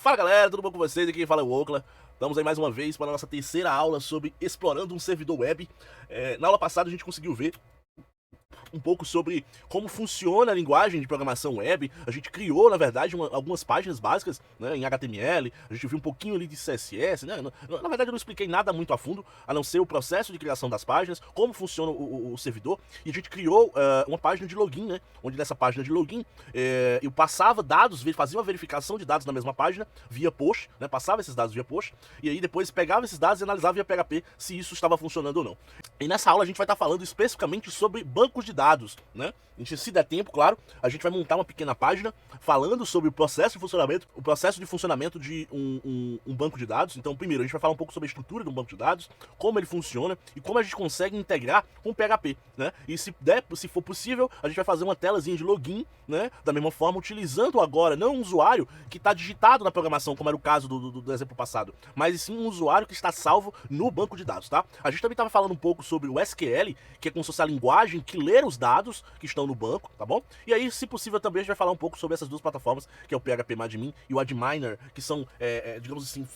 Fala galera, tudo bom com vocês? Aqui quem fala é o Okla. Estamos aí mais uma vez para a nossa terceira aula sobre explorando um servidor web. Na aula passada a gente conseguiu ver um pouco sobre como funciona a linguagem de programação web. A gente criou, na verdade, algumas páginas básicas, né, em HTML. A gente viu um pouquinho ali de CSS, né? Na verdade, eu não expliquei nada muito a fundo, a não ser o processo de criação das páginas, como funciona o servidor. E a gente criou uma página de login, né? Onde nessa página de login eu passava dados, fazia uma verificação de dados na mesma página via push, né? Passava esses dados via push, e aí depois pegava esses dados e analisava via PHP se isso estava funcionando ou não. E nessa aula a gente vai estar falando especificamente sobre bancos de dados, né? A gente, se der tempo, claro, a gente vai montar uma pequena página falando sobre o processo de funcionamento de um banco de dados. Então, primeiro, a gente vai falar um pouco sobre a estrutura de um banco de dados, como ele funciona e como a gente consegue integrar com o PHP, né? E se for possível, a gente vai fazer uma telazinha de login, né? Da mesma forma, utilizando agora não um usuário que está digitado na programação, como era o caso do exemplo passado, mas sim um usuário que está salvo no banco de dados, tá? A gente também estava falando um pouco sobre o SQL, que é como se fosse a linguagem que lê os dados que estão no banco, tá bom? E aí, se possível, também a gente vai falar um pouco sobre essas duas plataformas, que é o PHP-Admin e o Adminer, que são, digamos assim,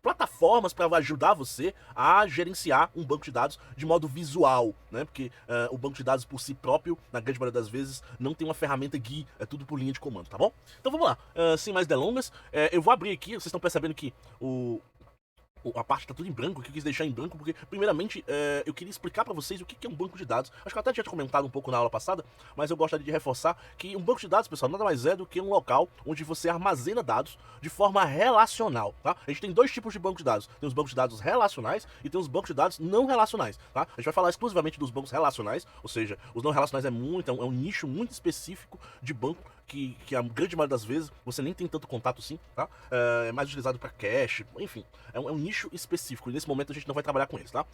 plataformas para ajudar você a gerenciar um banco de dados de modo visual, né? Porque o banco de dados por si próprio, na grande maioria das vezes, não tem uma ferramenta GUI, é tudo por linha de comando, tá bom? Então vamos lá, sem mais delongas, eu vou abrir aqui, vocês estão percebendo que a parte tá tudo em branco, que eu quis deixar em branco, porque, primeiramente, eu queria explicar pra vocês o que é um banco de dados. Acho que eu até tinha comentado um pouco na aula passada, mas eu gostaria de reforçar que um banco de dados, pessoal, nada mais é do que um local onde você armazena dados de forma relacional, tá? A gente tem dois tipos de banco de dados. Tem os bancos de dados relacionais e tem os bancos de dados não relacionais, tá? A gente vai falar exclusivamente dos bancos relacionais, ou seja, os não relacionais é um nicho muito específico de banco que a grande maioria das vezes você nem tem tanto contato assim, tá? É mais utilizado para cache, enfim, é um nicho específico e nesse momento a gente não vai trabalhar com eles, tá?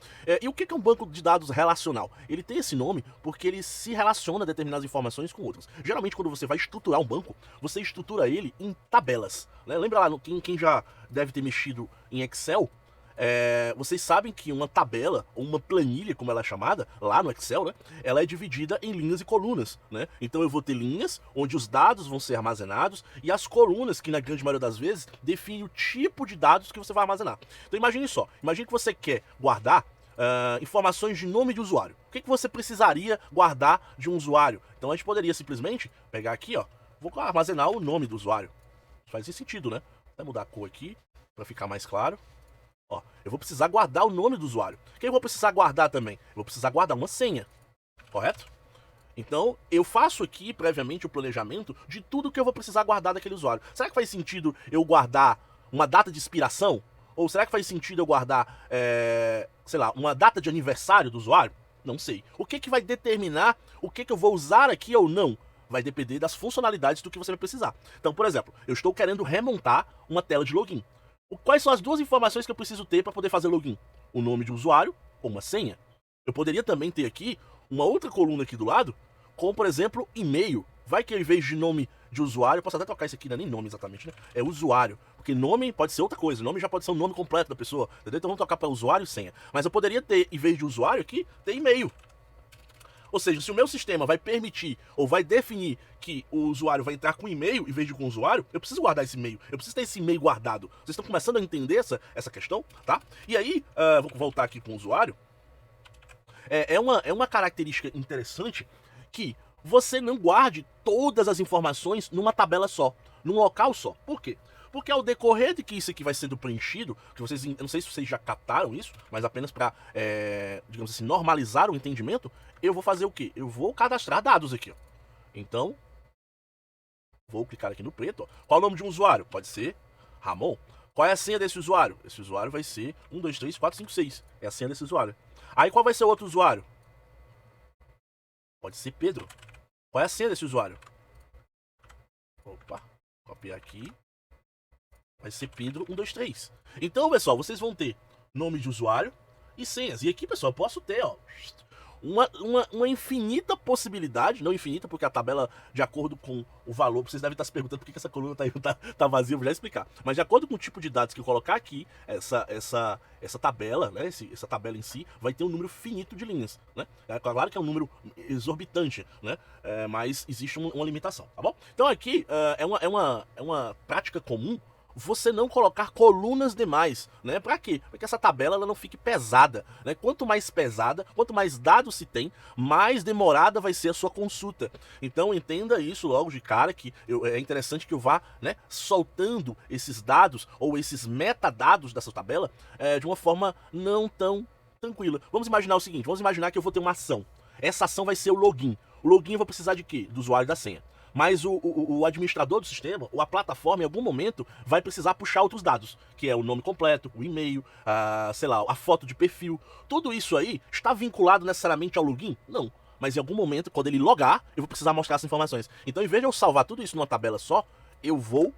E o que é um banco de dados relacional? Ele tem esse nome porque ele se relaciona determinadas informações com outras. Geralmente quando você vai estruturar um banco, você estrutura ele em tabelas, né? Lembra lá, quem já deve ter mexido em Excel, vocês sabem que uma tabela, ou uma planilha, como ela é chamada, lá no Excel, né? Ela é dividida em linhas e colunas, né? Então eu vou ter linhas onde os dados vão ser armazenados e as colunas, que na grande maioria das vezes, definem o tipo de dados que você vai armazenar. Então imagine só, imagine que você quer guardar informações de nome de usuário. O que você precisaria guardar de um usuário? Então a gente poderia simplesmente pegar aqui, ó, vou armazenar o nome do usuário. Faz esse sentido, né? Vou mudar a cor aqui, para ficar mais claro. Ó, eu vou precisar guardar o nome do usuário. O que eu vou precisar guardar também? Eu vou precisar guardar uma senha, correto? Então, eu faço aqui, previamente, o planejamento de tudo que eu vou precisar guardar daquele usuário. Será que faz sentido eu guardar uma data de expiração? Ou será que faz sentido eu guardar, sei lá, uma data de aniversário do usuário? Não sei. O que vai determinar o que eu vou usar aqui ou não? Vai depender das funcionalidades do que você vai precisar. Então, por exemplo, eu estou querendo remontar uma tela de login. Quais são as duas informações que eu preciso ter para poder fazer login? O nome de usuário ou uma senha. Eu poderia também ter aqui uma outra coluna aqui do lado, com, por exemplo, e-mail. Vai que ao invés de nome de usuário, eu posso até trocar isso aqui, não é nem nome exatamente, né? É usuário. Porque nome pode ser outra coisa, nome já pode ser o nome completo da pessoa, entendeu? Então vamos trocar para usuário e senha. Mas eu poderia ter, em vez de usuário aqui, ter e-mail. Ou seja, se o meu sistema vai permitir ou vai definir que o usuário vai entrar com e-mail em vez de com o usuário, eu preciso guardar esse e-mail. Eu preciso ter esse e-mail guardado. Vocês estão começando a entender essa questão, tá? E aí, vou voltar aqui com o usuário. É uma característica interessante que você não guarde todas as informações numa tabela só, num local só. Por quê? Porque ao decorrer de que isso aqui vai sendo preenchido, que vocês, eu não sei se vocês já captaram isso, mas apenas para, digamos assim, normalizar o entendimento, eu vou fazer o quê? Eu vou cadastrar dados aqui, ó. Então, vou clicar aqui no preto, ó. Qual é o nome de um usuário? Pode ser Ramon. Qual é a senha desse usuário? Esse usuário vai ser 1, 2, 3, 4, 5, 6. É a senha desse usuário. Aí qual vai ser o outro usuário? Pode ser Pedro. Qual é a senha desse usuário? Opa, copiar aqui. Vai ser Pedro 1, 2, 3. Então, pessoal, vocês vão ter nome de usuário e senhas. E aqui, pessoal, eu posso ter, ó, uma infinita possibilidade, não infinita, porque a tabela, de acordo com o valor, vocês devem estar se perguntando por que essa coluna tá vazia, eu vou já explicar. Mas de acordo com o tipo de dados que eu colocar aqui, essa tabela, né, essa tabela em si, vai ter um número finito de linhas, né? É claro que é um número exorbitante, né? Mas existe uma limitação, tá bom? Então aqui é uma prática comum você não colocar colunas demais, né? Para quê? Para que essa tabela ela não fique pesada, né? Quanto mais pesada, quanto mais dados se tem, mais demorada vai ser a sua consulta. Então entenda isso logo de cara, que é interessante que eu vá, né, soltando esses dados ou esses metadados dessa tabela de uma forma não tão tranquila. Vamos imaginar o seguinte, vamos imaginar que eu vou ter uma ação. Essa ação vai ser o login. O login eu vou precisar de quê? Do usuário da senha. Mas o administrador do sistema, ou a plataforma, em algum momento, vai precisar puxar outros dados, que é o nome completo, o e-mail, sei lá, a foto de perfil. Tudo isso aí está vinculado necessariamente ao login? Não. Mas em algum momento, quando ele logar, eu vou precisar mostrar essas informações. Então, em vez de eu salvar tudo isso numa tabela só, eu vou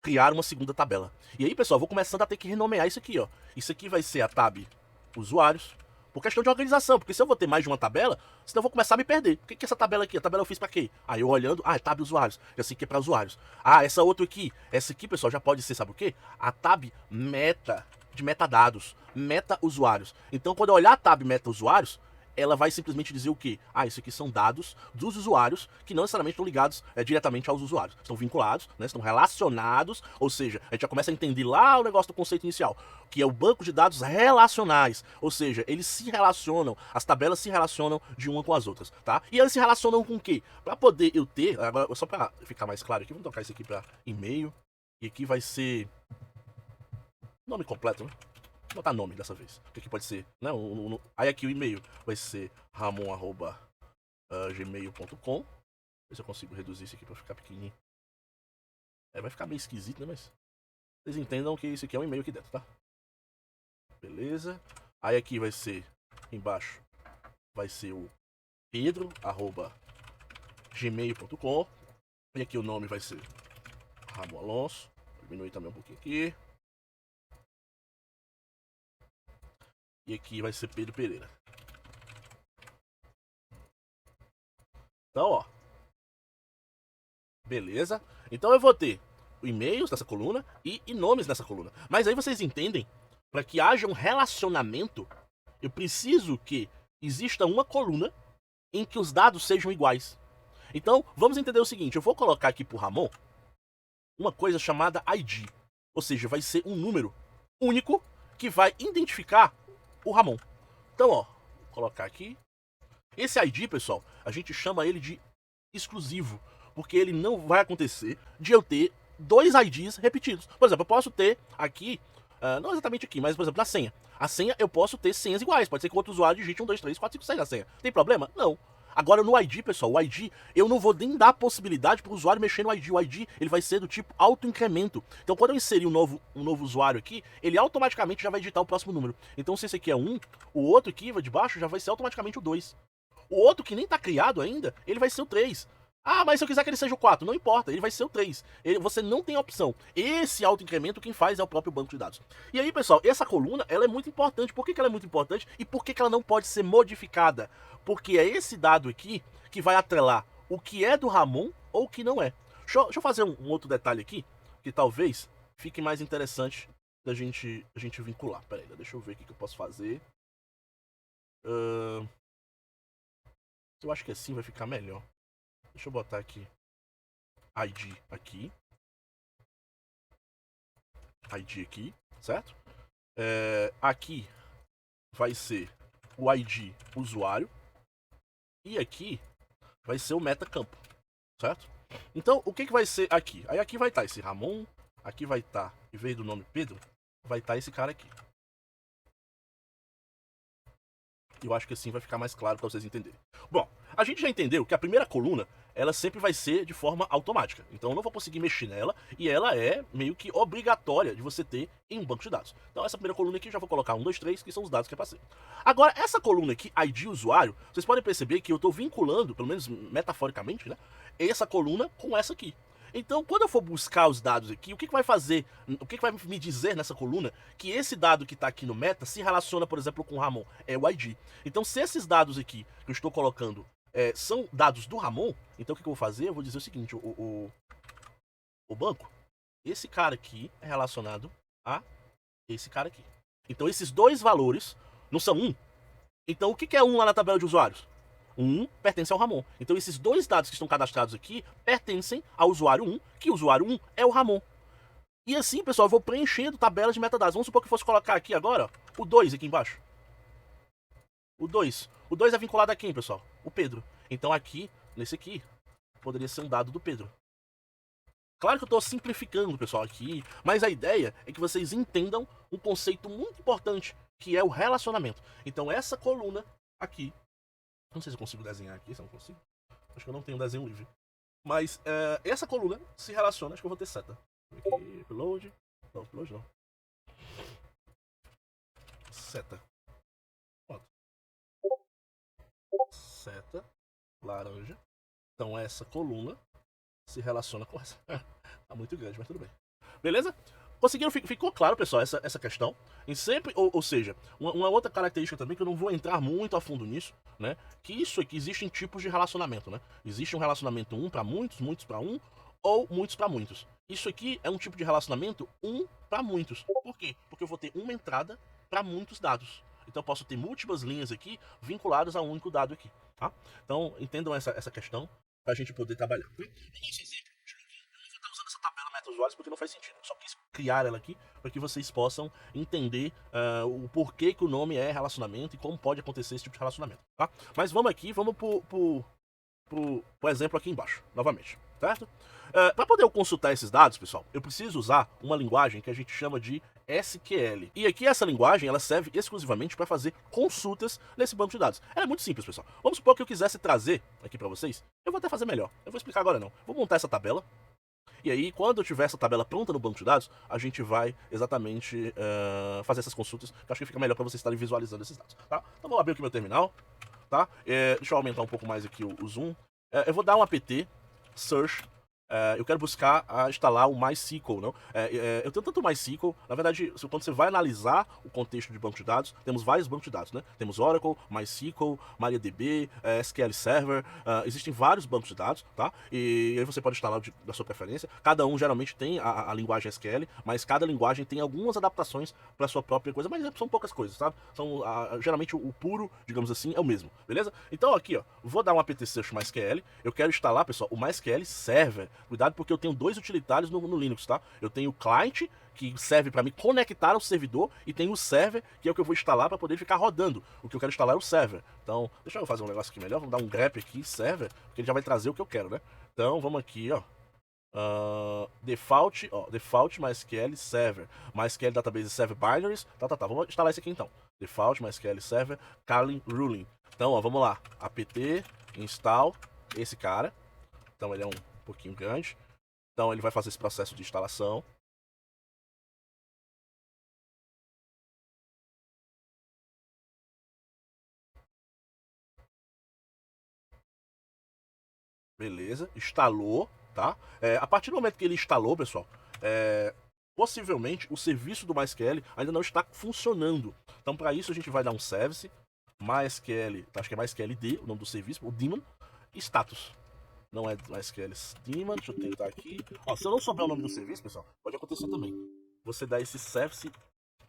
criar uma segunda tabela. E aí, pessoal, eu vou começando a ter que renomear isso aqui, ó. Isso aqui vai ser a tab usuários, por questão de organização, porque se eu vou ter mais de uma tabela, senão eu vou começar a me perder. O que é essa tabela aqui? A tabela eu fiz pra quê? Aí eu olhando, é tab usuários, já sei que é pra usuários. Essa outra aqui, essa aqui, pessoal, já pode ser, sabe o quê? A tab meta, de metadados, meta usuários. Então, quando eu olhar a tab meta usuários, ela vai simplesmente dizer o quê? Isso aqui são dados dos usuários que não necessariamente estão ligados diretamente aos usuários. Estão vinculados, né? Estão relacionados, ou seja, a gente já começa a entender lá o negócio do conceito inicial, que é o banco de dados relacionais, ou seja, eles se relacionam, as tabelas se relacionam de uma com as outras, tá? E eles se relacionam com o quê? Para poder eu ter, agora só para ficar mais claro aqui, vamos trocar isso aqui para e-mail, e aqui vai ser nome completo, né? Vou botar nome dessa vez. O que pode ser? Né? Aí aqui o e-mail vai ser ramon@gmail.com. Ver se eu consigo reduzir isso aqui pra ficar pequenininho. Vai ficar meio esquisito, né? Mas vocês entendam que isso aqui é um e-mail aqui dentro, tá? Beleza. Aí aqui vai ser, embaixo, vai ser o pedro@gmail.com. E aqui o nome vai ser Ramon Alonso. Vou diminuir também um pouquinho aqui. E aqui vai ser Pedro Pereira. Então, ó. Beleza? Então eu vou ter e-mails nessa coluna e nomes nessa coluna. Mas aí vocês entendem, para que haja um relacionamento, eu preciso que exista uma coluna em que os dados sejam iguais. Então, vamos entender o seguinte, eu vou colocar aqui pro Ramon uma coisa chamada ID. Ou seja, vai ser um número único que vai identificar o Ramon. Então, ó, vou colocar aqui. Esse ID, pessoal, a gente chama ele de exclusivo, porque ele não vai acontecer de eu ter dois IDs repetidos. Por exemplo, eu posso ter aqui, não exatamente aqui, mas por exemplo, na senha. A senha eu posso ter senhas iguais. Pode ser que o outro usuário digite 1, 2, 3, 4, 5, 6 na senha. Tem problema? Não. Agora no ID, pessoal, o ID, eu não vou nem dar a possibilidade para o usuário mexer no ID. O ID, ele vai ser do tipo auto-incremento. Então quando eu inserir um novo usuário aqui, ele automaticamente já vai digitar o próximo número. Então se esse aqui é 1, o outro aqui de baixo já vai ser automaticamente o 2. O outro que nem está criado ainda, ele vai ser o 3. Mas se eu quiser que ele seja o 4, não importa, ele vai ser o 3. Você não tem opção. Esse auto-incremento quem faz é o próprio banco de dados. E aí, pessoal, essa coluna, ela é muito importante. Por que ela é muito importante? E por que ela não pode ser modificada? Porque é esse dado aqui que vai atrelar o que é do Ramon ou o que não é. Deixa eu fazer um outro detalhe aqui, que talvez fique mais interessante da gente vincular. Pera aí, deixa eu ver o que eu posso fazer. Eu acho que assim vai ficar melhor. Deixa eu botar aqui ID aqui. ID aqui, certo? Aqui vai ser o ID usuário. E aqui vai ser o metacampo, certo? Então, o que vai ser aqui? Aí aqui vai estar esse Ramon. Aqui vai estar, em vez do nome Pedro, vai estar esse cara aqui. Eu acho que assim vai ficar mais claro para vocês entenderem. Bom, a gente já entendeu que a primeira coluna, ela sempre vai ser de forma automática. Então eu não vou conseguir mexer nela e ela é meio que obrigatória de você ter em um banco de dados. Então essa primeira coluna aqui eu já vou colocar 1, 2, 3, que são os dados que eu passei. Agora, essa coluna aqui, ID usuário, vocês podem perceber que eu estou vinculando, pelo menos metaforicamente, né, essa coluna com essa aqui. Então, quando eu for buscar os dados aqui, o que vai fazer, o que vai me dizer nessa coluna que esse dado que está aqui no meta se relaciona, por exemplo, com o Ramon? É o ID. Então, se esses dados aqui que eu estou colocando são dados do Ramon, então o que eu vou fazer? Eu vou dizer o seguinte, o banco, esse cara aqui é relacionado a esse cara aqui. Então, esses dois valores não são 1. Então, o que é 1 lá na tabela de usuários? 1 pertence ao Ramon. Então esses dois dados que estão cadastrados aqui pertencem ao usuário 1, que o usuário 1 é o Ramon. E assim, pessoal, eu vou preenchendo tabelas de metadados. Vamos supor que eu fosse colocar aqui agora, ó, o 2 aqui embaixo. O 2. O 2 é vinculado a quem, pessoal? O Pedro. Então aqui, nesse aqui, poderia ser um dado do Pedro. Claro que eu estou simplificando, pessoal, aqui, mas a ideia é que vocês entendam um conceito muito importante, que é o relacionamento. Então essa coluna aqui, não sei se eu consigo desenhar aqui, se eu não consigo. Acho que eu não tenho desenho livre. Mas essa coluna se relaciona, acho que eu vou ter seta. Aqui, upload. Não, upload não. Seta. Pronto. Seta. Laranja. Então essa coluna se relaciona com essa. Tá muito grande, mas tudo bem. Beleza? Conseguiram? Ficou claro, pessoal, essa questão? E sempre, ou seja, uma outra característica também, que eu não vou entrar muito a fundo nisso, né? Que isso aqui, existem tipos de relacionamento, né? Existe um relacionamento um para muitos, muitos para um, ou muitos para muitos. Isso aqui é um tipo de relacionamento um para muitos. Por quê? Porque eu vou ter uma entrada para muitos dados. Então eu posso ter múltiplas linhas aqui vinculadas a um único dado aqui, tá? Então entendam essa questão para a gente poder trabalhar. Nesse exemplo, eu não vou estar usando essa tabela meta-usuários porque não faz sentido. Eu só quis criar ela aqui para que vocês possam entender o porquê que o nome é relacionamento e como pode acontecer esse tipo de relacionamento, tá? Mas vamos aqui, vamos pro exemplo aqui embaixo, novamente, certo? Para poder eu consultar esses dados, pessoal, eu preciso usar uma linguagem que a gente chama de SQL. E aqui essa linguagem, ela serve exclusivamente para fazer consultas nesse banco de dados. Ela é muito simples, pessoal. Vamos supor que eu quisesse trazer aqui para vocês. Eu vou até fazer melhor. Eu vou explicar agora não. Vou montar essa tabela. E aí, quando eu tiver essa tabela pronta no banco de dados, a gente vai exatamente fazer essas consultas, que eu acho que fica melhor para vocês estarem visualizando esses dados, tá? Então vou abrir aqui meu terminal, tá? Deixa eu aumentar um pouco mais aqui o zoom. Eu vou dar um apt search. Eu quero buscar instalar o MySQL, não? Eu tenho tanto MySQL, na verdade, quando você vai analisar o contexto de banco de dados, temos vários bancos de dados, né? Temos Oracle, MySQL, MariaDB, SQL Server, existem vários bancos de dados, tá? E aí você pode instalar da sua preferência. Cada um geralmente tem a linguagem SQL, mas cada linguagem tem algumas adaptações para sua própria coisa, mas são poucas coisas, sabe? Geralmente o puro, digamos assim, é o mesmo, beleza? Então aqui, ó, vou dar um apt search MySQL, eu quero instalar, pessoal, o MySQL Server. Cuidado porque eu tenho dois utilitários no Linux, tá? Eu tenho o client, que serve para me conectar ao servidor, e tem o server, que é o que eu vou instalar para poder ficar rodando. O que eu quero instalar é o server. Então, deixa eu fazer um negócio aqui melhor, vamos dar um grep aqui, server, porque ele já vai trazer o que eu quero, né? Então, vamos aqui, ó. Default MySQL Server, MySQL Database Server Binaries, tá. Vamos instalar esse aqui então. Default MySQL Server, Carlin Ruling. Então, ó, vamos lá. apt install esse cara. Então, ele é um pouquinho grande. Então ele vai fazer esse processo de instalação. Beleza, instalou, tá? A partir do momento que ele instalou, pessoal, possivelmente o serviço do MySQL ainda não está funcionando. Então para isso a gente vai dar um service, MySQL, acho que é MySQLD, o nome do serviço, o daemon, status. Não é MySQL daemon, deixa eu tentar aqui. Ó, se eu não souber o nome do serviço, pessoal, pode acontecer também. Você dá esse service,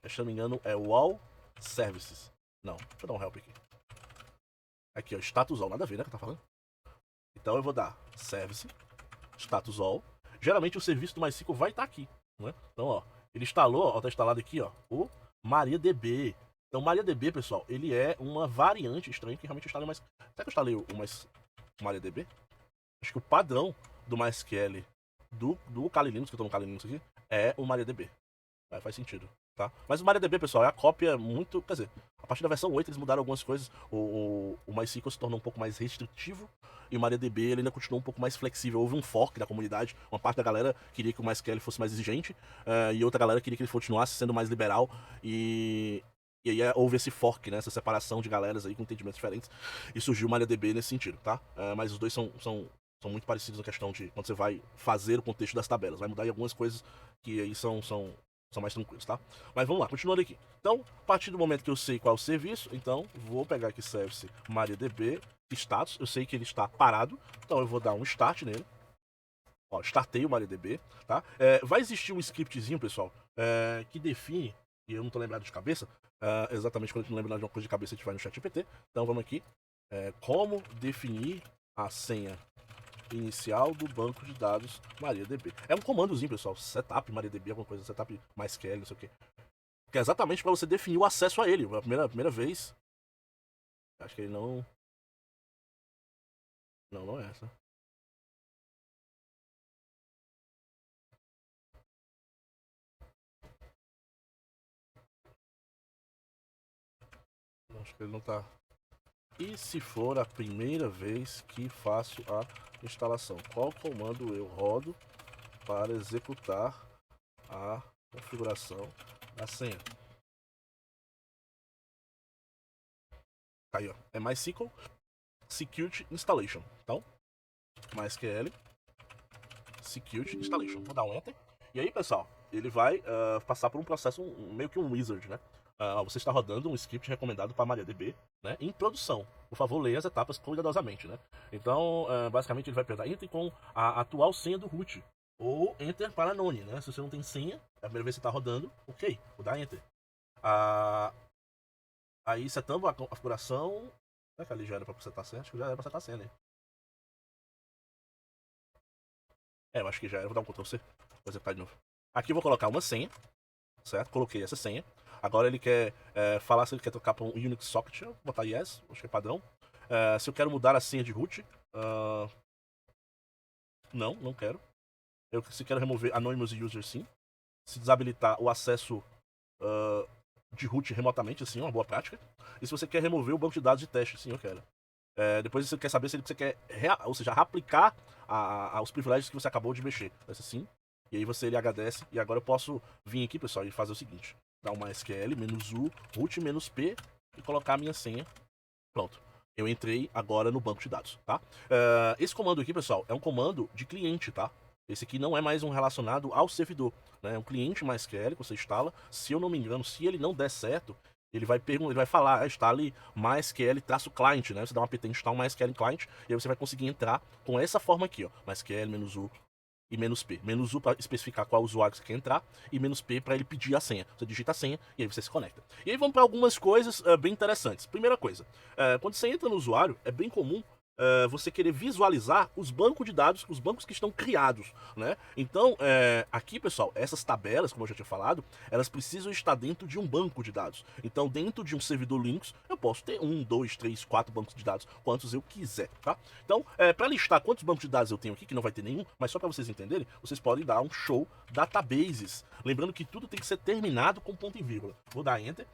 se não me engano, é wall services. Não, deixa eu dar um help aqui. Aqui, ó, status all, nada a ver, né, que tá falando? Então eu vou dar service, status all. Geralmente o serviço do MySQL vai estar aqui, né? Então, ó, ele instalou, ó, tá instalado aqui, ó, o MariaDB. Então, MariaDB, pessoal, ele é uma variante estranha que realmente eu instalei mais. Será que eu instalei o MariaDB? Acho que o padrão do MySQL do Kali Linux, que eu tô no Kali Linux aqui, é o MariaDB. Faz sentido, tá? Mas o MariaDB, pessoal, é a cópia muito... Quer dizer, a partir da versão 8 eles mudaram algumas coisas. O MySQL se tornou um pouco mais restritivo e o MariaDB ele ainda continuou um pouco mais flexível. Houve um fork da comunidade. Uma parte da galera queria que o MySQL fosse mais exigente e outra galera queria que ele continuasse sendo mais liberal. E aí houve esse fork, né? Essa separação de galeras aí com entendimentos diferentes. E surgiu o MariaDB nesse sentido, tá? Mas os dois são muito parecidos na questão de quando você vai fazer o contexto das tabelas. Vai mudar em algumas coisas que aí são mais tranquilos, tá? Mas vamos lá, continuando aqui. Então, a partir do momento que eu sei qual é o serviço, então vou pegar aqui service MariaDB status. Eu sei que ele está parado, então eu vou dar um start nele. Ó, startei o MariaDB, tá? Vai existir um scriptzinho, pessoal, que define, e eu não tô lembrado de cabeça, exatamente quando a gente não lembra de uma coisa de cabeça, a gente vai no ChatGPT. Então vamos aqui. Como definir a senha inicial do banco de dados MariaDB. É um comandozinho, pessoal, setup MariaDB, alguma coisa, setup MySQL, não sei o que. Que é exatamente para você definir o acesso a ele. A primeira vez. Acho que ele não. Não é essa. Acho que ele não tá. E se for a primeira vez que faço a instalação, qual comando eu rodo para executar a configuração da senha? Tá aí, ó. É MySQL Security Installation. Então, MySQL Security Installation. Vou dar um Enter. E aí, pessoal, ele vai passar por um processo, meio que um wizard, né? Você está rodando um script recomendado para MariaDB, né, em produção. Por favor, leia as etapas cuidadosamente, né? Então, basicamente, ele vai perguntar, entre com a atual senha do root. Ou Enter para None, né? Se você não tem senha, é a primeira vez que você está rodando, ok, vou dar Enter. Aí, setando a configuração... Será que ali já era para setar a senha? Acho que já era para setar a senha, né? Eu acho que já era. Vou dar um Ctrl C. Vou executar de novo. Aqui eu vou colocar uma senha, certo? Coloquei essa senha. Agora ele quer falar se ele quer trocar para um Unix Socket. Eu vou botar Yes, acho que é padrão. Se eu quero mudar a senha de root. Não quero. Se quero remover Anonymous User, sim. Se desabilitar o acesso de root remotamente, sim, é uma boa prática. E se você quer remover o banco de dados de teste, sim, eu quero. Depois você quer saber se você quer, ou seja, aplicar os privilégios que você acabou de mexer. Vai ser sim. E aí ele agradece. E agora eu posso vir aqui, pessoal, e fazer o seguinte. Dar um MySQL, -u, root, -p e colocar a minha senha. Pronto. Eu entrei agora no banco de dados, tá? Esse comando aqui, pessoal, é um comando de cliente, tá? Esse aqui não é mais um relacionado ao servidor, né? É um cliente MySQL que você instala. Se eu não me engano, se ele não der certo, ele vai falar, instale MySQL-client, né? Você dá uma apt install MySQL client e aí você vai conseguir entrar com essa forma aqui, ó. MySQL, -u e -p. -u para especificar qual usuário que você quer entrar e -p para ele pedir a senha. Você digita a senha e aí você se conecta. E aí vamos para algumas coisas bem interessantes. Primeira coisa, quando você entra no usuário, é bem comum você querer visualizar os bancos de dados, os bancos que estão criados, né? Então, aqui, pessoal, essas tabelas, como eu já tinha falado, elas precisam estar dentro de um banco de dados. Então, dentro de um servidor Linux, eu posso ter 1, 2, 3, 4 bancos de dados, quantos eu quiser, tá? Então, para listar quantos bancos de dados eu tenho aqui, que não vai ter nenhum, mas só para vocês entenderem, vocês podem dar um show databases. Lembrando que tudo tem que ser terminado com ponto e vírgula. Vou dar Enter.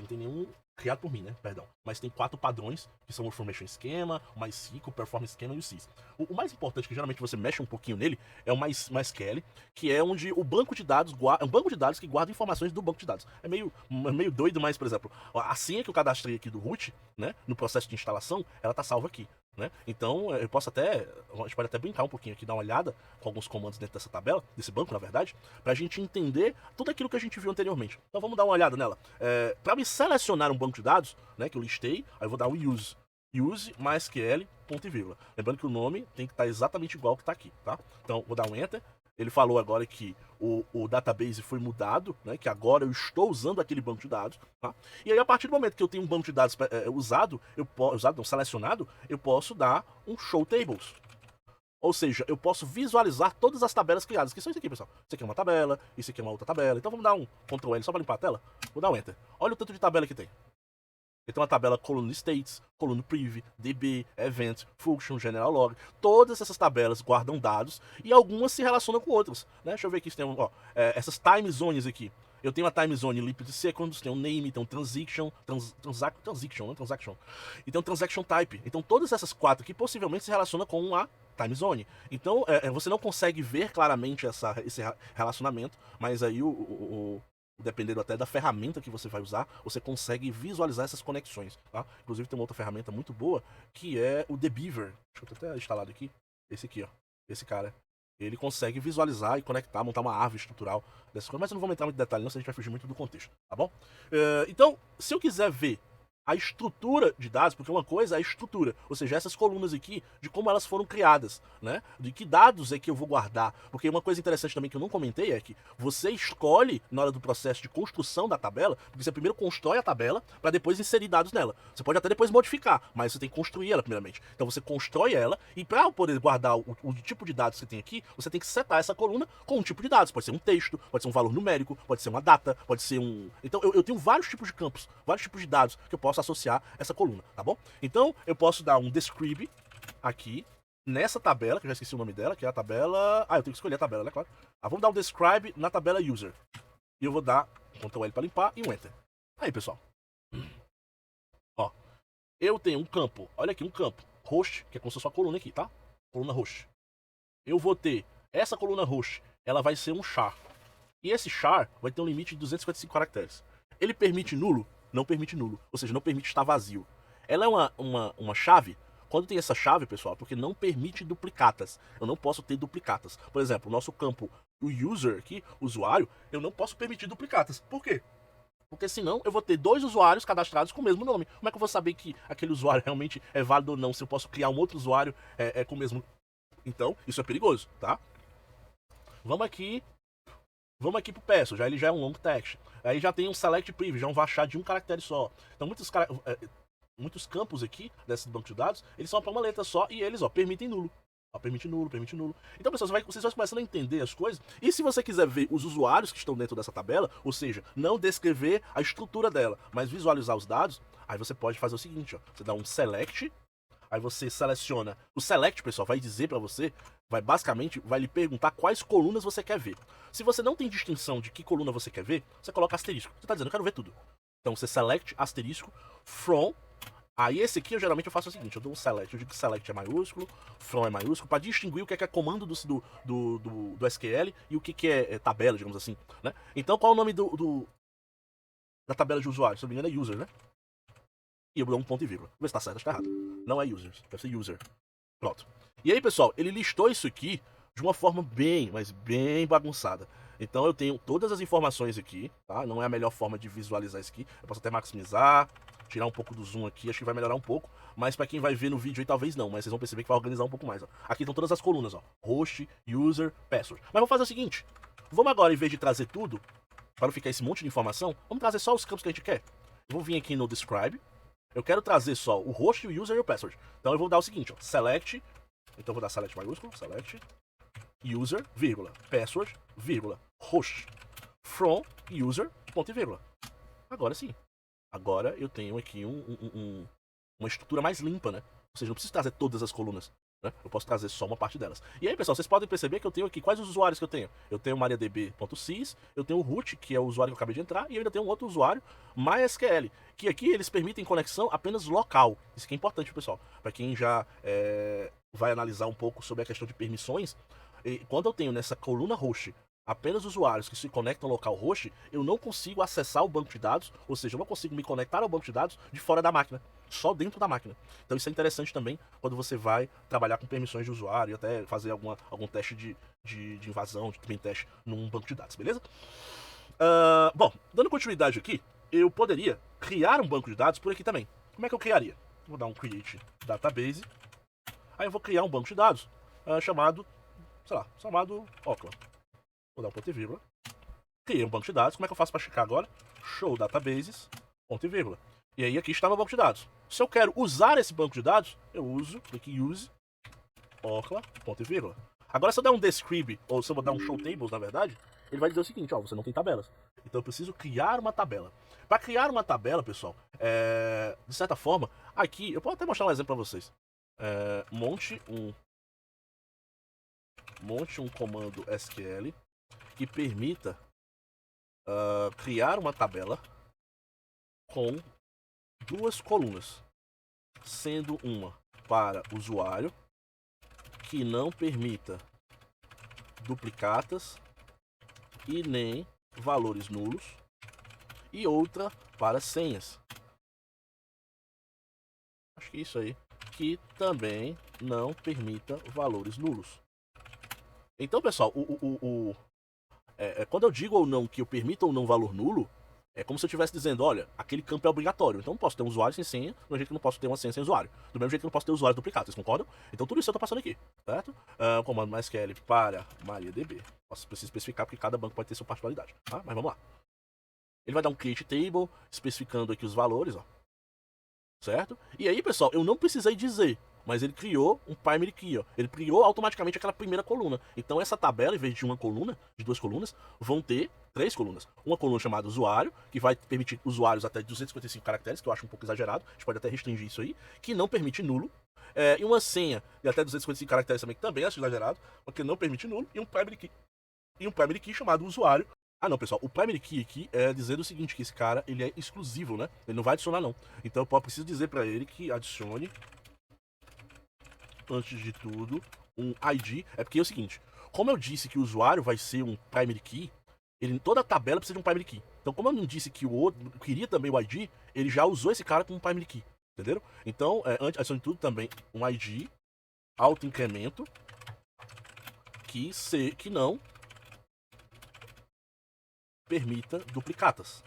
Não tem nenhum criado por mim, né? Perdão. Mas tem 4 padrões, que são o Formation Schema, o MySQL, o Performance Schema e o SYS. O mais importante, que geralmente você mexe um pouquinho nele, é o MySQL, que é onde o banco de dados é um banco de dados que guarda informações do banco de dados. É meio doido, mas, por exemplo, a senha que eu cadastrei aqui do root, né? No processo de instalação, ela tá salva aqui. Né? Então, a gente pode até brincar um pouquinho aqui, dar uma olhada com alguns comandos dentro dessa tabela, desse banco, na verdade, pra gente entender tudo aquilo que a gente viu anteriormente. Então vamos dar uma olhada nela. Para me selecionar um banco de dados, né, que eu listei, aí eu vou dar um use MySQL, ponto e vírgula. Lembrando que o nome tem que estar exatamente igual ao que está aqui, tá? Então, vou dar um Enter. Ele falou agora que o database foi mudado, né? Que agora eu estou usando aquele banco de dados, tá? E aí, a partir do momento que eu tenho um banco de dados selecionado, eu posso dar um show tables. Ou seja, eu posso visualizar todas as tabelas criadas, que são isso aqui, pessoal. Isso aqui é uma tabela, isso aqui é uma outra tabela. Então vamos dar um Ctrl L só para limpar a tela. Vou dar um Enter. Olha o tanto de tabela que tem. Ele tem uma tabela coluna states, coluna priv, db, event, function, general log. Todas essas tabelas guardam dados e algumas se relacionam com outras, né? Deixa eu ver aqui se tem essas time zones aqui. Eu tenho uma time zone limited seconds, tem um name, tem um transaction, transaction. E tem um transaction type. Então todas essas 4 aqui possivelmente se relacionam com a time zone. Então você não consegue ver claramente esse relacionamento, mas aí dependendo até da ferramenta que você vai usar, você consegue visualizar essas conexões, tá? Inclusive tem uma outra ferramenta muito boa, que é o TheBeaver. Deixa eu até instalado aqui. Esse aqui, ó. Esse cara. Ele consegue visualizar e conectar, montar uma árvore estrutural dessas coisas, mas eu não vou entrar muito em detalhe não, senão a gente vai fugir muito do contexto, tá bom? Então, se eu quiser ver a estrutura de dados, porque uma coisa é a estrutura, ou seja, essas colunas aqui, de como elas foram criadas, né? De que dados é que eu vou guardar. Porque uma coisa interessante também que eu não comentei é que você escolhe, na hora do processo de construção da tabela, porque você primeiro constrói a tabela para depois inserir dados nela. Você pode até depois modificar, mas você tem que construir ela primeiramente. Então você constrói ela e para poder guardar o tipo de dados que tem aqui, você tem que setar essa coluna com um tipo de dados. Pode ser um texto, pode ser um valor numérico, pode ser uma data, pode ser um... Então eu tenho vários tipos de campos, vários tipos de dados que eu posso associar essa coluna, tá bom? Então eu posso dar um describe aqui nessa tabela, que eu já esqueci o nome dela, que é a tabela... Ah, eu tenho que escolher a tabela, né, claro. Vamos dar um describe na tabela user. E eu vou dar Ctrl L para limpar e um Enter. Aí, pessoal. Ó, eu tenho um campo, olha aqui, um campo host, que é como se fosse uma coluna aqui, tá? Coluna host. Eu vou ter essa coluna host, ela vai ser um char. E esse char vai ter um limite de 255 caracteres. Ele permite nulo? Não permite nulo. Ou seja, não permite estar vazio. Ela é uma chave. Quando tem essa chave, pessoal, porque não permite duplicatas. Eu não posso ter duplicatas. Por exemplo, o nosso campo, o user aqui, usuário, eu não posso permitir duplicatas. Por quê? Porque senão eu vou ter dois usuários cadastrados com o mesmo nome. Como é que eu vou saber que aquele usuário realmente é válido ou não? Se eu posso criar um outro usuário com o mesmo... Então, isso é perigoso, tá? Vamos aqui pro peço, ele já é um long text. Aí já tem um select preview, já é um varchar de um caractere só. Então muitos campos aqui desse banco de dados, eles são para uma letra só e eles, permitem nulo. Permite nulo, permite nulo. Então, pessoal, vocês vão começando a entender as coisas. E se você quiser ver os usuários que estão dentro dessa tabela, ou seja, não descrever a estrutura dela, mas visualizar os dados, aí você pode fazer o seguinte, você dá um select, aí você seleciona. O select, pessoal, vai dizer para você, vai lhe perguntar quais colunas você quer ver. Se você não tem distinção de que coluna você quer ver, você coloca asterisco. Você tá dizendo, eu quero ver tudo. Então você select asterisco from. Aí esse aqui, geralmente eu faço o seguinte, eu dou um select, eu digo que select é maiúsculo, from é maiúsculo, para distinguir o que é comando do SQL e o que é tabela, digamos assim, né? Então qual é o nome da tabela de usuário? Se não me engano é user, né? E eu dou um ponto e vírgula. Vou ver se tá certo ou tá errado. Não é users, deve ser user. Pronto. E aí, pessoal, ele listou isso aqui de uma forma bem, mas bem bagunçada. Então eu tenho todas as informações aqui, tá? Não é a melhor forma de visualizar isso aqui. Eu posso até maximizar, tirar um pouco do zoom aqui, acho que vai melhorar um pouco. Mas pra quem vai ver no vídeo aí, talvez não. Mas vocês vão perceber que vai organizar um pouco mais, ó. Aqui estão todas as colunas, ó. Host, user, password. Mas vamos fazer o seguinte. Vamos agora, em vez de trazer tudo, para não ficar esse monte de informação, vamos trazer só os campos que a gente quer. Eu vou vir aqui no describe. Eu quero trazer só o host, o user e o password. Então eu vou dar o seguinte, ó. Select. Então eu vou dar select maiúsculo, select. User, vírgula, password, vírgula, host, from, user, ponto e vírgula. Agora sim. Agora eu tenho aqui uma estrutura mais limpa, né? Ou seja, não preciso trazer todas as colunas, né? Eu posso trazer só uma parte delas. E aí, pessoal, vocês podem perceber que eu tenho aqui quais os usuários que eu tenho. Eu tenho mariadb.sys, eu tenho o root, que é o usuário que eu acabei de entrar, e eu ainda tenho um outro usuário, MySQL, que aqui eles permitem conexão apenas local. Isso aqui é importante, pessoal. Para quem já vai analisar um pouco sobre a questão de permissões, quando eu tenho nessa coluna host apenas usuários que se conectam ao local host, eu não consigo acessar o banco de dados, ou seja, eu não consigo me conectar ao banco de dados de fora da máquina, só dentro da máquina. Então isso é interessante também quando você vai trabalhar com permissões de usuário e até fazer algum teste de invasão, de pen teste num banco de dados, beleza? Bom, dando continuidade aqui, eu poderia criar um banco de dados por aqui também. Como é que eu criaria? Vou dar um create database, aí eu vou criar um banco de dados chamado Ocla. Vou dar um ponto e vírgula. Criei um banco de dados. Como é que eu faço para checar agora? Show databases, ponto e vírgula. E aí aqui está meu banco de dados. Se eu quero usar esse banco de dados, eu uso, aqui use, Ocla, ponto e vírgula. Agora se eu der um describe, ou se eu vou dar um show tables, na verdade, ele vai dizer o seguinte, ó, você não tem tabelas. Então eu preciso criar uma tabela. Para criar uma tabela, pessoal, de certa forma, aqui, eu posso até mostrar um exemplo para vocês. Monte um comando SQL que permita criar uma tabela com duas colunas, sendo uma para usuário, que não permita duplicatas e nem valores nulos, e outra para senhas. Acho que isso aí, que também não permita valores nulos. Então, pessoal, quando eu digo ou não que eu permita ou não valor nulo, É como se eu estivesse dizendo, olha, aquele campo é obrigatório, então eu não posso ter um usuário sem senha, do mesmo jeito que eu não posso ter uma senha sem usuário. Do mesmo jeito que eu não posso ter usuário duplicado, vocês concordam? Então tudo isso eu tô passando aqui, certo? Comando MySQL para MariaDB. Preciso especificar porque cada banco pode ter sua particularidade, tá? Mas vamos lá. Ele vai dar um create table, especificando aqui os valores, ó. Certo? E aí, pessoal, eu não precisei dizer, mas ele criou um primary key, ó. Ele criou automaticamente aquela primeira coluna. Então essa tabela, em vez de uma coluna, de duas colunas, vão ter 3 colunas. Uma coluna chamada usuário, que vai permitir usuários até 255 caracteres, que eu acho um pouco exagerado, a gente pode até restringir isso aí, que não permite nulo. E uma senha de até 255 caracteres também, que também acho exagerado, porque não permite nulo, e um primary key. E um primary key chamado usuário. Ah, não, pessoal, o primary key aqui é dizendo o seguinte, que esse cara, ele é exclusivo, né? Ele não vai adicionar, não. Então eu preciso dizer pra ele que adicione, antes de tudo, um ID. É porque é o seguinte, como eu disse que o usuário vai ser um primary key, toda a tabela precisa de um primary key. Então, como eu não disse que o outro queria também o ID, ele já usou esse cara como primary key, entenderam? Então, antes de tudo, também um ID, auto-incremento, que não permita duplicatas.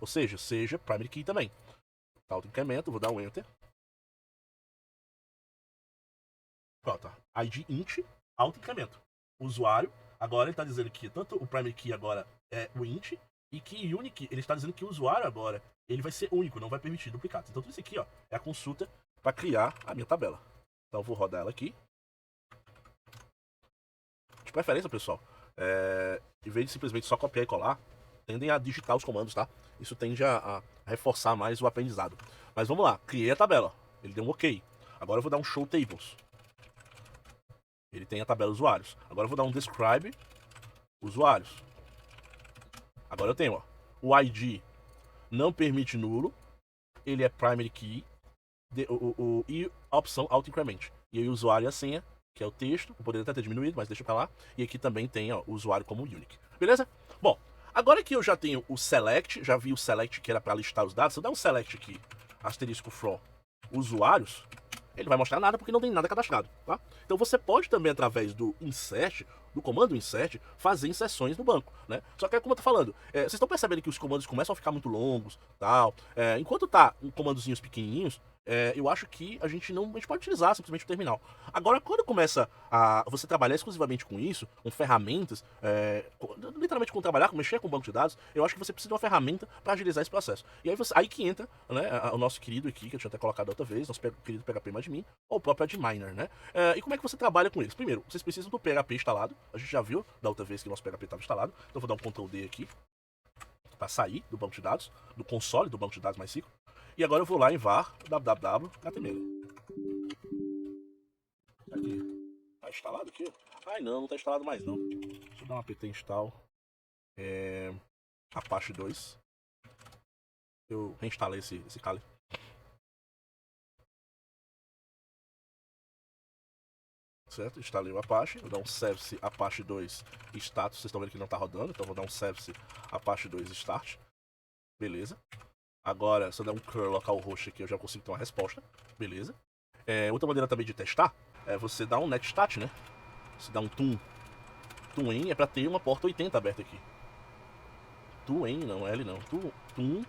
Ou seja primary key também. Auto-incremento, vou dar um enter. Pronto, ID int, auto-incremento. Usuário, agora ele está dizendo que tanto o primary key agora é o int, e que unique, ele está dizendo que o usuário agora, ele vai ser único, não vai permitir duplicados. Então tudo isso aqui, ó, é a consulta para criar a minha tabela. Então eu vou rodar ela aqui. De preferência, pessoal, em vez de simplesmente só copiar e colar, tendem a digitar os comandos, tá? Isso tende a reforçar mais o aprendizado. Mas vamos lá, criei a tabela. Ele deu um OK. Agora eu vou dar um show tables. Ele tem a tabela usuários. Agora eu vou dar um describe usuários. Agora eu tenho, ó, o ID não permite nulo. Ele é primary key. E a opção auto-increment. E aí o usuário e a senha, que é o texto. Eu poderia até ter diminuído, mas deixa pra lá. E aqui também tem, ó, o usuário como unique. Beleza? Bom, agora que eu já tenho o select, já vi o select que era para listar os dados, se eu der um select aqui, asterisco from usuários, ele vai mostrar nada porque não tem nada cadastrado, tá? Então você pode também, através do insert, do comando insert, fazer inserções no banco, né? Só que, como eu tô falando, vocês estão percebendo que os comandos começam a ficar muito longos, tal. Enquanto tá em comandozinhos pequenininhos, eu acho que a gente pode utilizar simplesmente o terminal. Agora, quando começa a você trabalhar exclusivamente com isso, com ferramentas, literalmente com trabalhar, com mexer com banco de dados, eu acho que você precisa de uma ferramenta para agilizar esse processo. E aí que entra, né, o nosso querido aqui, que eu tinha até colocado outra vez, nosso querido PHP+admin, ou o próprio adminer, né? E como é que você trabalha com eles? Primeiro, vocês precisam do PHP instalado. A gente já viu da outra vez que o nosso PHP estava instalado. Então eu vou dar um Ctrl D aqui para sair do banco de dados, do console do banco de dados MySQL. E agora eu vou lá em var www.html. Aqui. Tá instalado aqui? Ai não tá instalado mais não. Deixa eu dar um apt install. Apache 2. Eu reinstalei esse Kali. Certo? Instalei o Apache, vou dar um service Apache 2 status, vocês estão vendo que não está rodando, então vou dar um service Apache 2 start. Beleza. Agora, se eu der um curl localhost aqui, eu já consigo ter uma resposta. Beleza. Outra maneira também de testar é você dar um netstat, né? Você dá um tum é para ter uma porta 80 aberta aqui. Tum não, L não. Tum.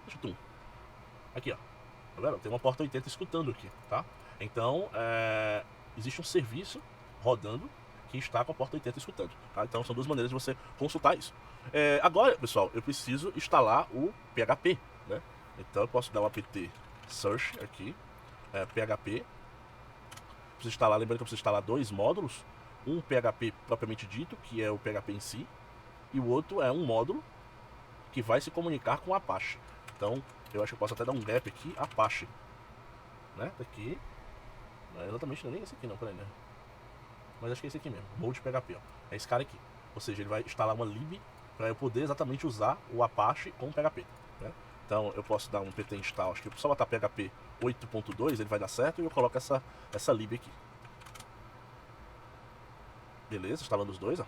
Deixa tum. Aqui, ó. Tá vendo? Tem uma porta 80 escutando aqui, tá? Então, existe um serviço rodando que está com a porta 80 escutando, tá? Então, são duas maneiras de você consultar isso. Agora, pessoal, eu preciso instalar o PHP, né? Então, eu posso dar um apt search aqui, PHP. Preciso instalar, lembrando que eu preciso instalar 2 módulos. Um PHP propriamente dito, que é o PHP em si, e o outro é um módulo que vai se comunicar com o Apache. Então, eu acho que eu posso até dar um gap aqui, Apache, né? Daqui, não é exatamente nem esse aqui não, peraí, né? Mas acho que é esse aqui mesmo, mode PHP, ó. É esse cara aqui. Ou seja, ele vai instalar uma lib para eu poder exatamente usar o Apache com o PHP, né? Então, eu posso dar um pt install, acho que só botar PHP 8.2 ele vai dar certo, e eu coloco essa lib aqui. Beleza, instalando os dois, ó.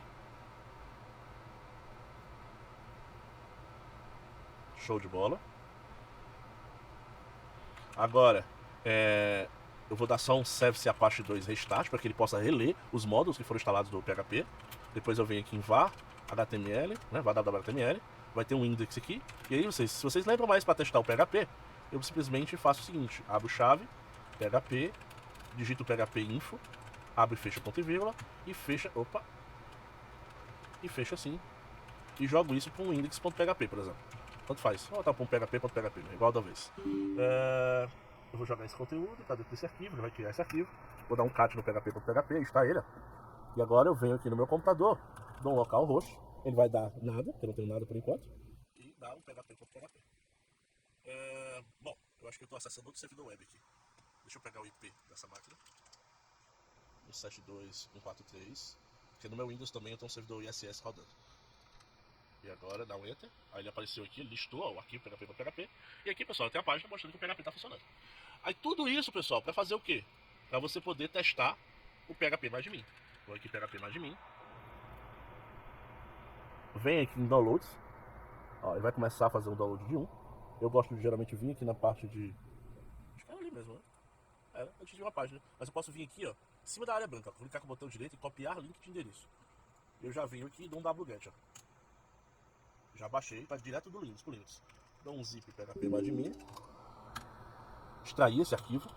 Show de bola. Agora, eu vou dar só um service Apache 2 restart para que ele possa reler os módulos que foram instalados do PHP. Depois eu venho aqui em var HTML, né? Vai dar HTML, vai ter um index aqui. E aí se vocês lembram mais para testar o PHP, eu simplesmente faço o seguinte: abro chave, PHP, digito PHP info, abre e fecha ponto e vírgula, e fecha, e fecha assim, e jogo isso para um index.php, por exemplo. Tanto faz, vou botar para um php.php, né? Igual da vez. Eu vou jogar esse conteúdo, tá dentro desse arquivo, ele vai criar esse arquivo, vou dar um cat no php.php, está ele, e agora eu venho aqui no meu computador, dou um localhost, ele vai dar nada, porque eu não tenho nada por enquanto, e dá um php.php. Bom, eu acho que eu estou acessando outro servidor web aqui. Deixa eu pegar o IP dessa máquina. 172.143. Porque no meu Windows também eu tenho um servidor ISS rodando. E agora dá um Enter. Aí ele apareceu aqui, ele listou ó, o arquivo php.php. E aqui, pessoal, tem a página mostrando que o PHP está funcionando. Aí tudo isso, pessoal, para fazer o quê? Para você poder testar o PHP mais de mim. Vou aqui PHP mais de mim. Vem aqui em Downloads. Ó, ele vai começar a fazer um download de 1. Eu gosto de geralmente vir aqui na parte de... Acho que é ali mesmo, né? Antes de uma página. Mas eu posso vir aqui, ó, em cima da área branca, clicar com o botão direito e copiar link de endereço. Eu já venho aqui e dou um wget, ó. Já baixei, tá direto do Linux pro Linux. Dou um zip PHP mais de mim. Extrair esse arquivo.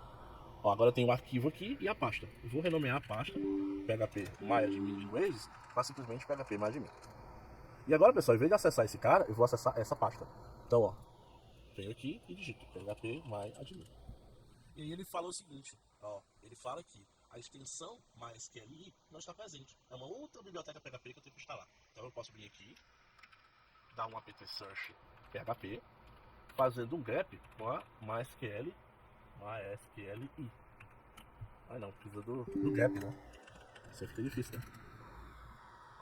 Ó, agora tem o arquivo aqui e a pasta. Eu vou renomear a pasta PHP MyAdmin Ways para simplesmente PHP MyAdmin. E agora, pessoal, em vez de acessar esse cara, eu vou acessar essa pasta. Então, ó, venho aqui e digito PHP MyAdmin. E aí ele fala o seguinte, ó, ele fala que a extensão MySQLi não está presente. É uma outra biblioteca PHP que eu tenho que instalar. Então eu posso vir aqui, dar um apt search PHP, fazendo um grep com a MySQLi. Ah não, precisa do grep, né? Isso aí fica difícil, né?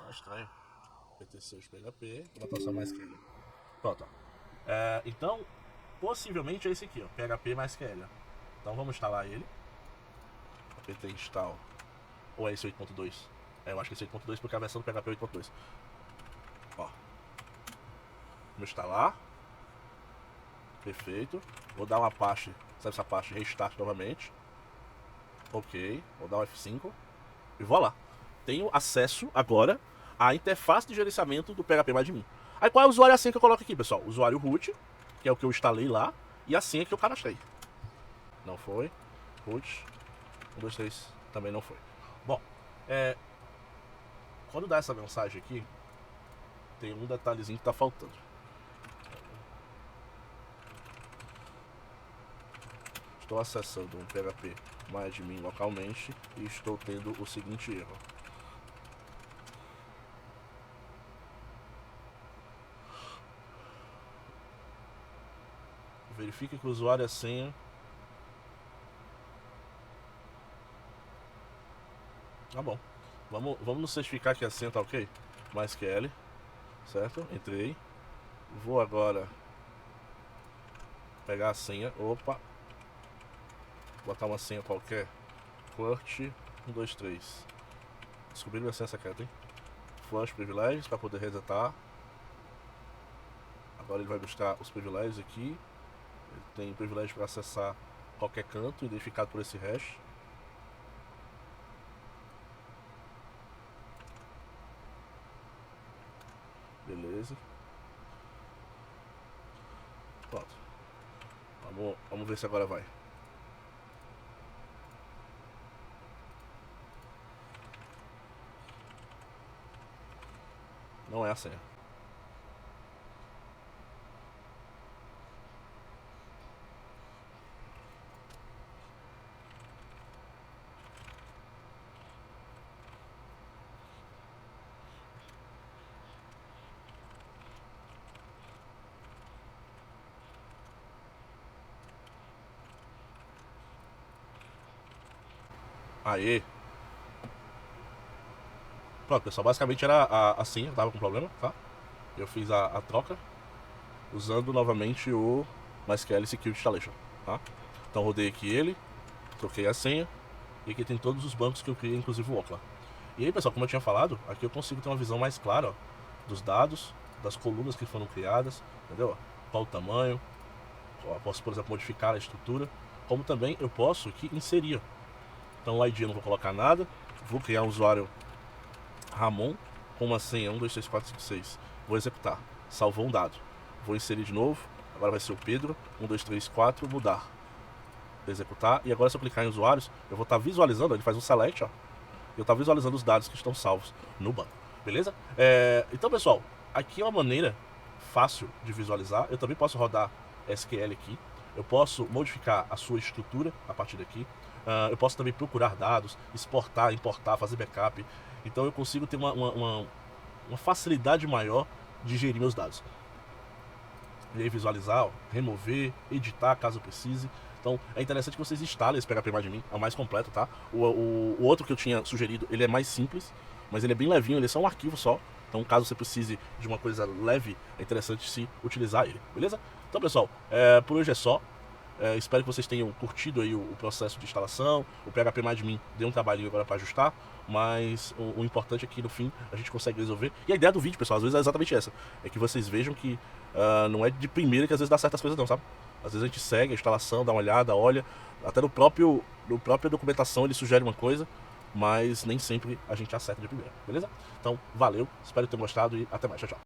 Ah, estranho. apt search PHP, vou botar só MySQL. Pronto, ó. Então, possivelmente é esse aqui, ó, PHP MySQL. Então vamos instalar ele. apt install. Ou é esse 8.2? Eu acho que é esse 8.2 porque a versão do PHP é 8.2. Ó. Vamos instalar. Perfeito. Vou dar uma Apache, sabe essa Apache? Restart novamente. Ok. Vou dar um F5. E vou lá. Tenho acesso agora à interface de gerenciamento do PHP mais de mim. Aí qual é o usuário e a senha que eu coloco aqui, pessoal? Usuário root, que é o que eu instalei lá, e a senha que eu cadastrei. Não foi. Root 1, 2, 3 também não foi. Bom, quando dá essa mensagem aqui, tem um detalhezinho que tá faltando. Estou acessando um PHP MyAdmin localmente e estou tendo o seguinte erro. Verifique que o usuário e a senha. Tá bom. Vamos nos certificar que a senha tá ok? MySQL, certo? Entrei. Vou agora pegar a senha. Opa! Botar uma senha qualquer. Flush 1, 2, 3. Descobrir minha senha secreta, hein? Flush privilégios para poder resetar. Agora ele vai buscar os privilégios aqui. Ele tem privilégio para acessar qualquer canto identificado por esse hash. Beleza. Pronto. Vamos ver se agora vai. Não é a senha. Aê! Pronto, pessoal, basicamente era a senha que tava com problema, tá? Eu fiz a troca usando novamente o MySQL Security Installation, tá? Então rodei aqui ele, troquei a senha e aqui tem todos os bancos que eu criei, inclusive o Okla. E aí, pessoal, como eu tinha falado, aqui eu consigo ter uma visão mais clara, ó, dos dados, das colunas que foram criadas, entendeu? Qual o tamanho, eu posso, por exemplo, modificar a estrutura, como também eu posso aqui inserir, ó. Então o ID eu não vou colocar nada, vou criar um usuário Ramon, com uma senha 1, 2, 3, 4, 5, 6. Vou executar. Salvou um dado. Vou inserir de novo. Agora vai ser o Pedro. 1, 2, 3, 4, mudar. Executar. E agora se eu clicar em usuários, eu vou estar visualizando, ele faz um select, ó. Eu estou visualizando os dados que estão salvos no banco. Beleza? Então, pessoal, aqui é uma maneira fácil de visualizar. Eu também posso rodar SQL aqui. Eu posso modificar a sua estrutura a partir daqui. Eu posso também procurar dados, exportar, importar, fazer backup. Então eu consigo ter uma facilidade maior de gerir meus dados. E aí visualizar, ó, remover, editar caso precise. Então é interessante que vocês instalem esse PHP-Admin, é o mais completo, tá? O outro que eu tinha sugerido, ele é mais simples, mas ele é bem levinho, ele é só um arquivo só. Então caso você precise de uma coisa leve, é interessante se utilizar ele, beleza? Então pessoal, por hoje é só. Espero que vocês tenham curtido aí o processo de instalação. O PHP-Admin deu um trabalhinho agora para ajustar, mas o importante é que no fim a gente consegue resolver. E a ideia do vídeo, pessoal, às vezes é exatamente essa. É que vocês vejam que não é de primeira que às vezes dá certas coisas não, sabe? Às vezes a gente segue a instalação, dá uma olhada, olha. Até no própria documentação ele sugere uma coisa, mas nem sempre a gente acerta de primeira, beleza? Então, valeu, espero que tenham gostado e até mais, tchau, tchau.